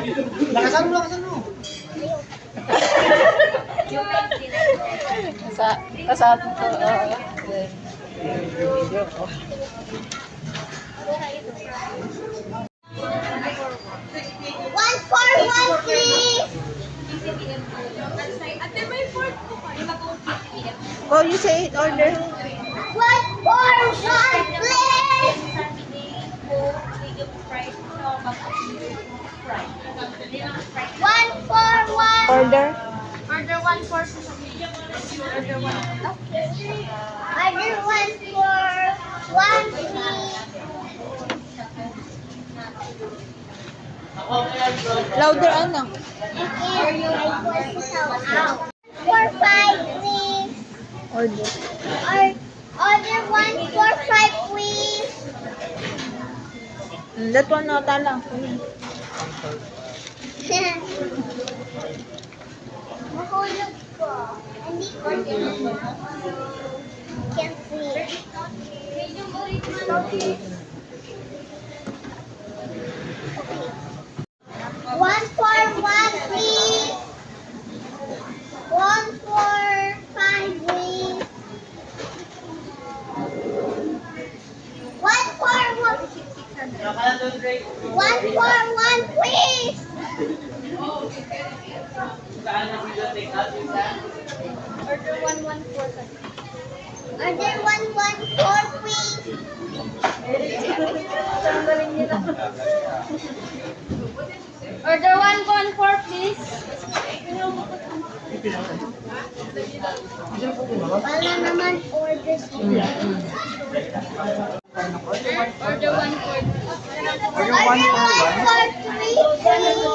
Lakasan mo. Kasama to. Video ko. One for one, please. Go, you say it, order. One for one, please. One for one. Order. Order one for. Order one. Order one for one, please. Louder, anak. For five, please. Order. Order one for five, please. That one, no, tala. Mahulog ko. Hindi ko can't see. One for one, please. One for five, please. One for one. One for one, please. Order one for. Order one for, please. Order one for, please. Wala naman orders. Order one for. Order one for three. Order one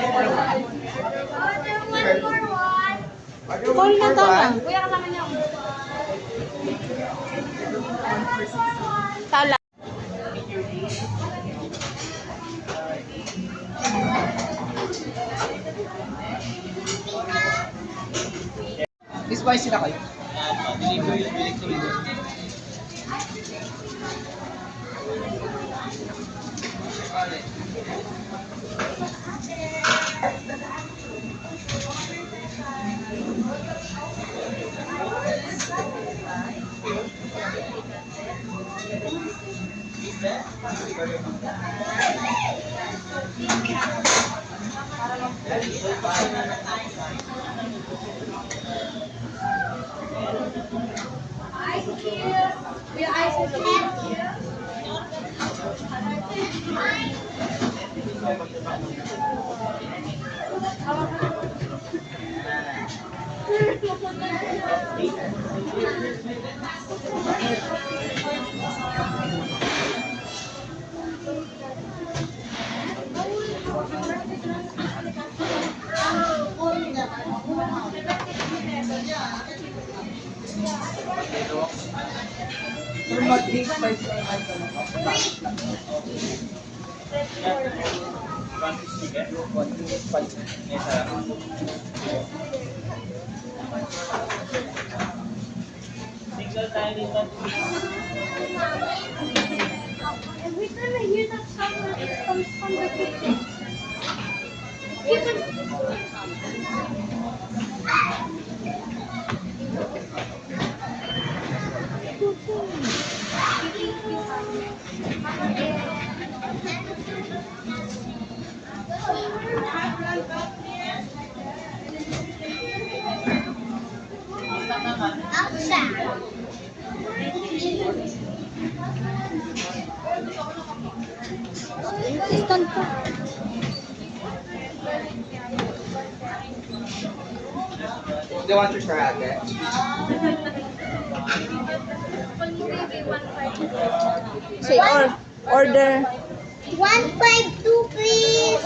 for one. Call na tala. Kuya, kasama niyo. Tala. Spicy na kayo. Every time I hear that sound, it comes from the kitchen. Stand pa. They want to try it. Say order. 152, please.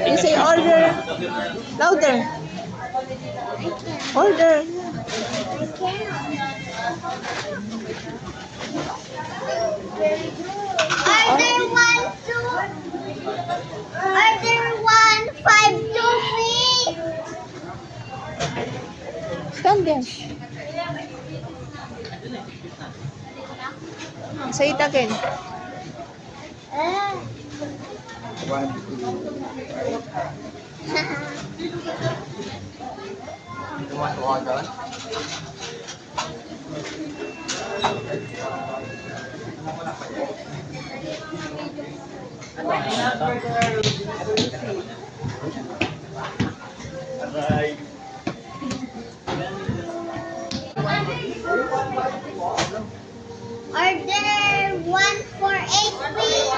You say order. Louder. Order. Order 152, please. Stand there. Say it again. One, two. You want to order? Order 148, please.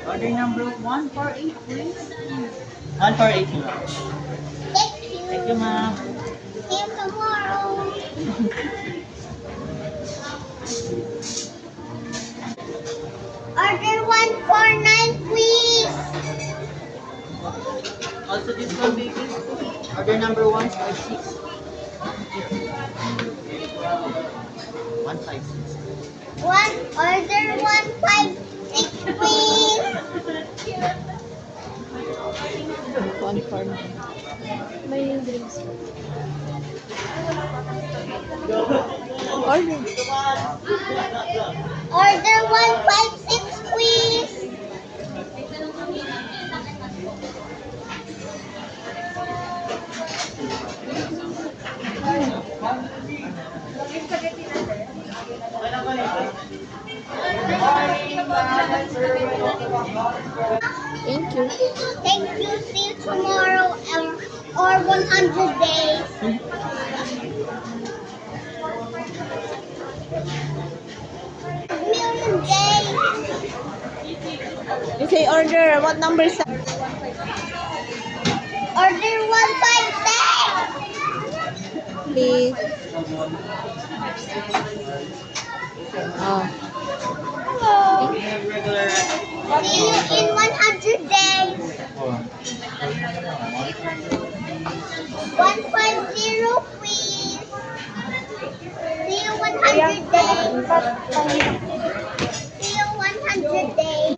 Order number 148, please. 148, ma'am. Thank you. Thank you, ma'am. See you tomorrow. Order 149, please. Also this one, baby. Order number 156. 156. Order 156, please. 149. May drinks. Order. Order 156, please. Thank you. Thank you. See you tomorrow or 100 days. Million days. You say order. What number is that? Order 156. Please. Oh. Regular. See you in 100 days. 150, please. See you 100 days. See you 100 days.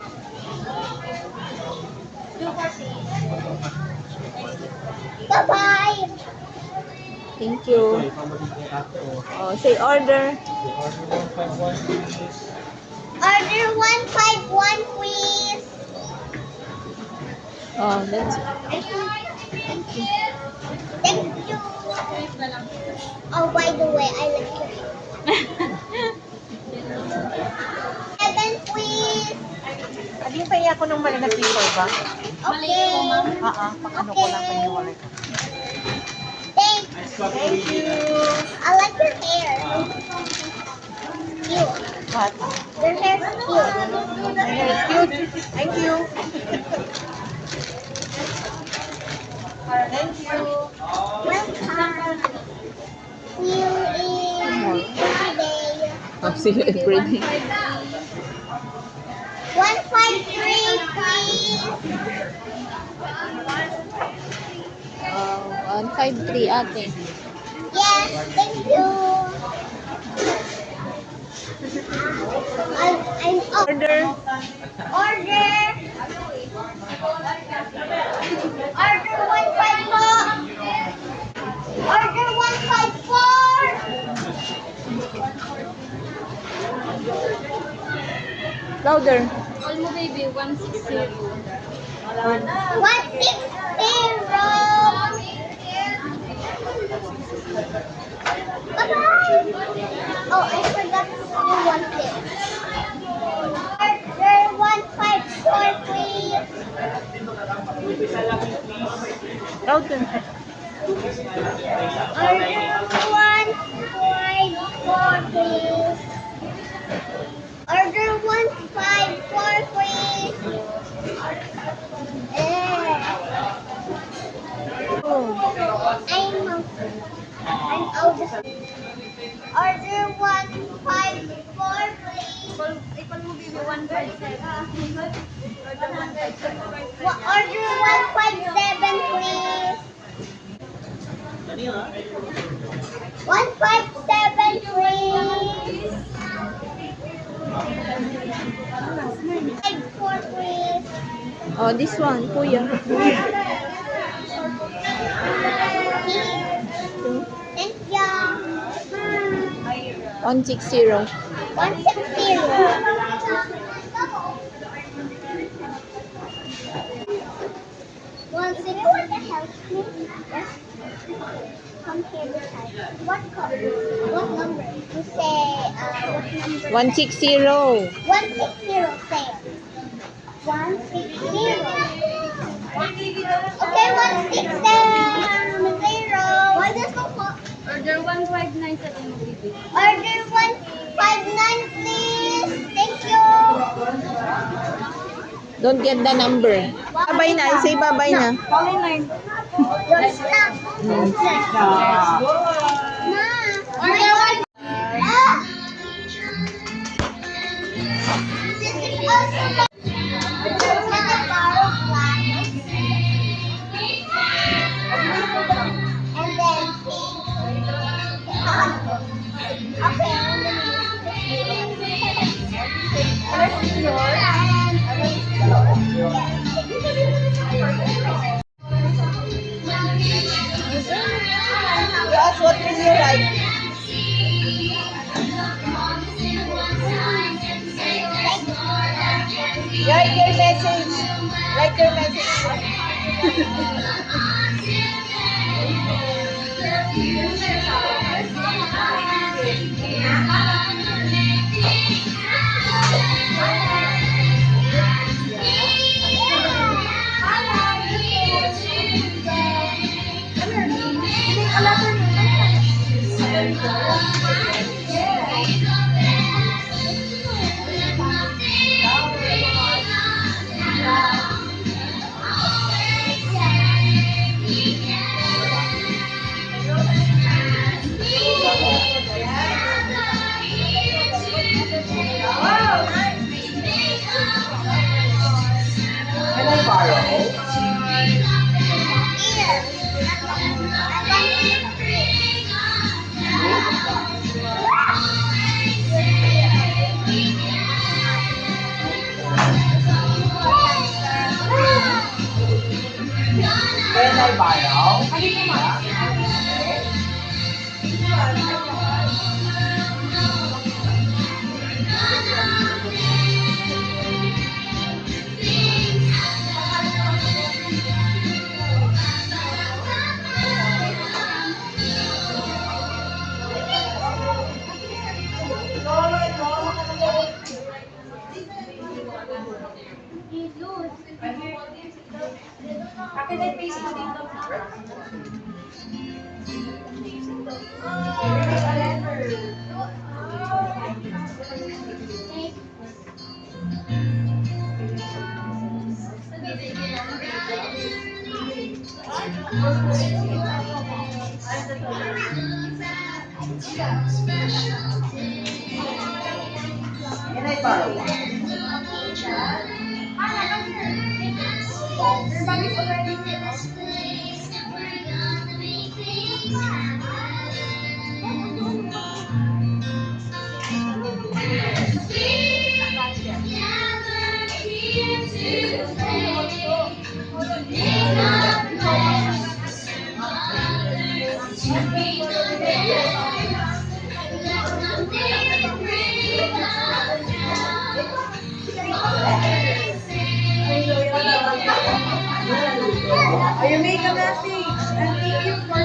Bye-bye. Thank you. Oh, say order. Order 151, please. Oh, that's Thank you. Oh, by the way, I like your Seven, please. Hindi pa iya ko nung mali na paper ba? Okay. Pag-ano ko lang kanya wallet. Thanks. Thank you. I like your hair. Cute. What? Your hair is cute. My hair is cute. Thank you. Thank you. Welcome. See you in Friday. I'll see you every day. 153, please. 153 ate. Yes, thank you. I'm up. Order. Order. Order 154. Order 154. Louder. Olmo baby 160. 160. Bye-bye. Oh, I forgot to do one thing. Order 154, please. Louder. Order 154, please. Order 154, please. Oh. I'm old. Order 154, please. Ikaw mo baby 157. Order 157, please. 157, please. 54, please. Oh, this one, kuya. Thank you. 160. 160. Want to help me? Yes. Come here beside. What color? What number? You say, what number? 160. 160, say. 160. Okay, 160. What is the clock? Order 159 sa MOBB. Order 159, please. Thank you. Don't get the number. Babay na. I say babay na. Pauline line. Your snack. Ma. Order one. Ah. This is also and then Yes, what will you like? Write your message. Write your message. You make a message and thank you for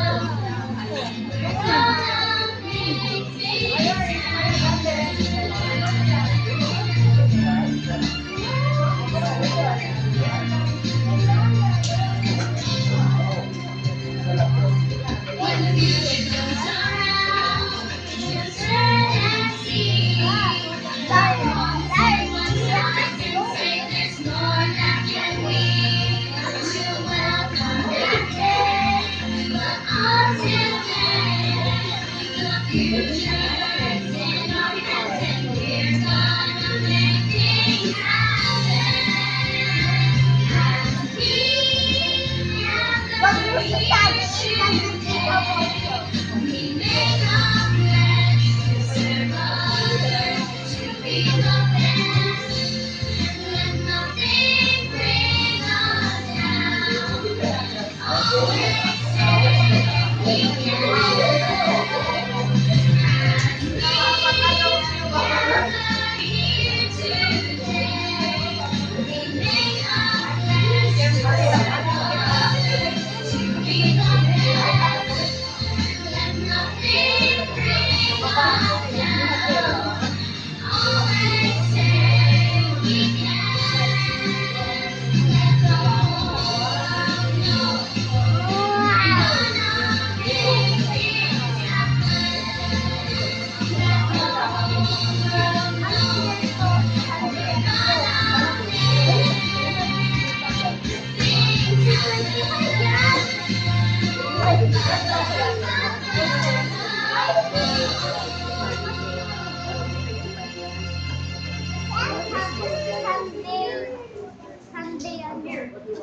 Wag mo sasabihin na hindi ako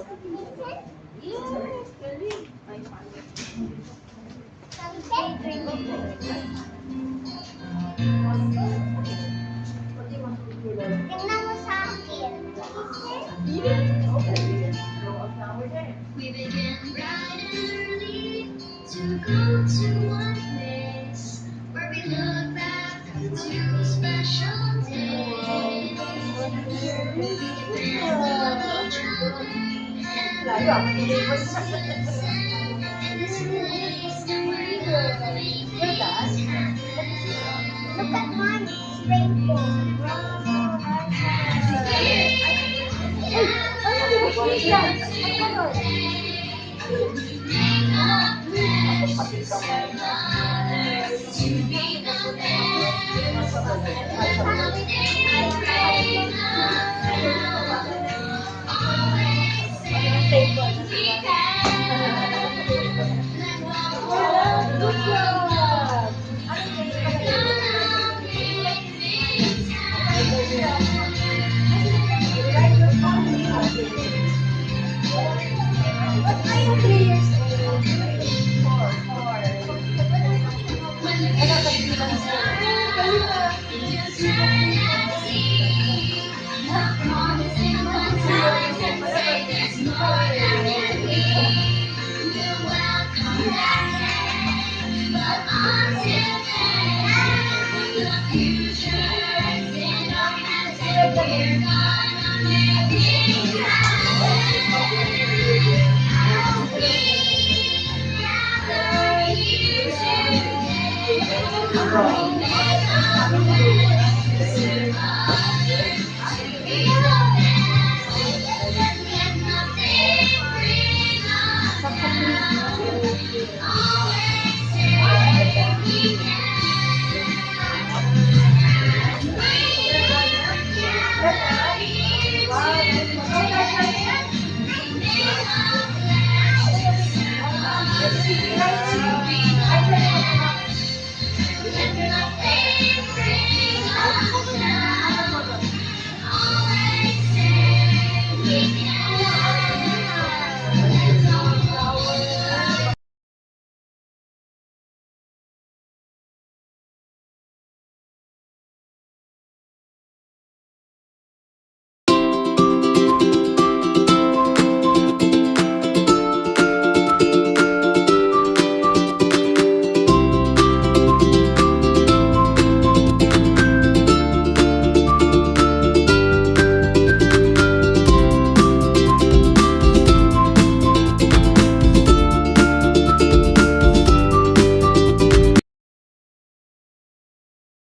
Tingnan mo sa akin. We begin bright and early to go to one place where we look back to special days. With little trouble and peace. In this place that we're going, Look at mine. It's rainbow. to be the best. Always say we Thank you.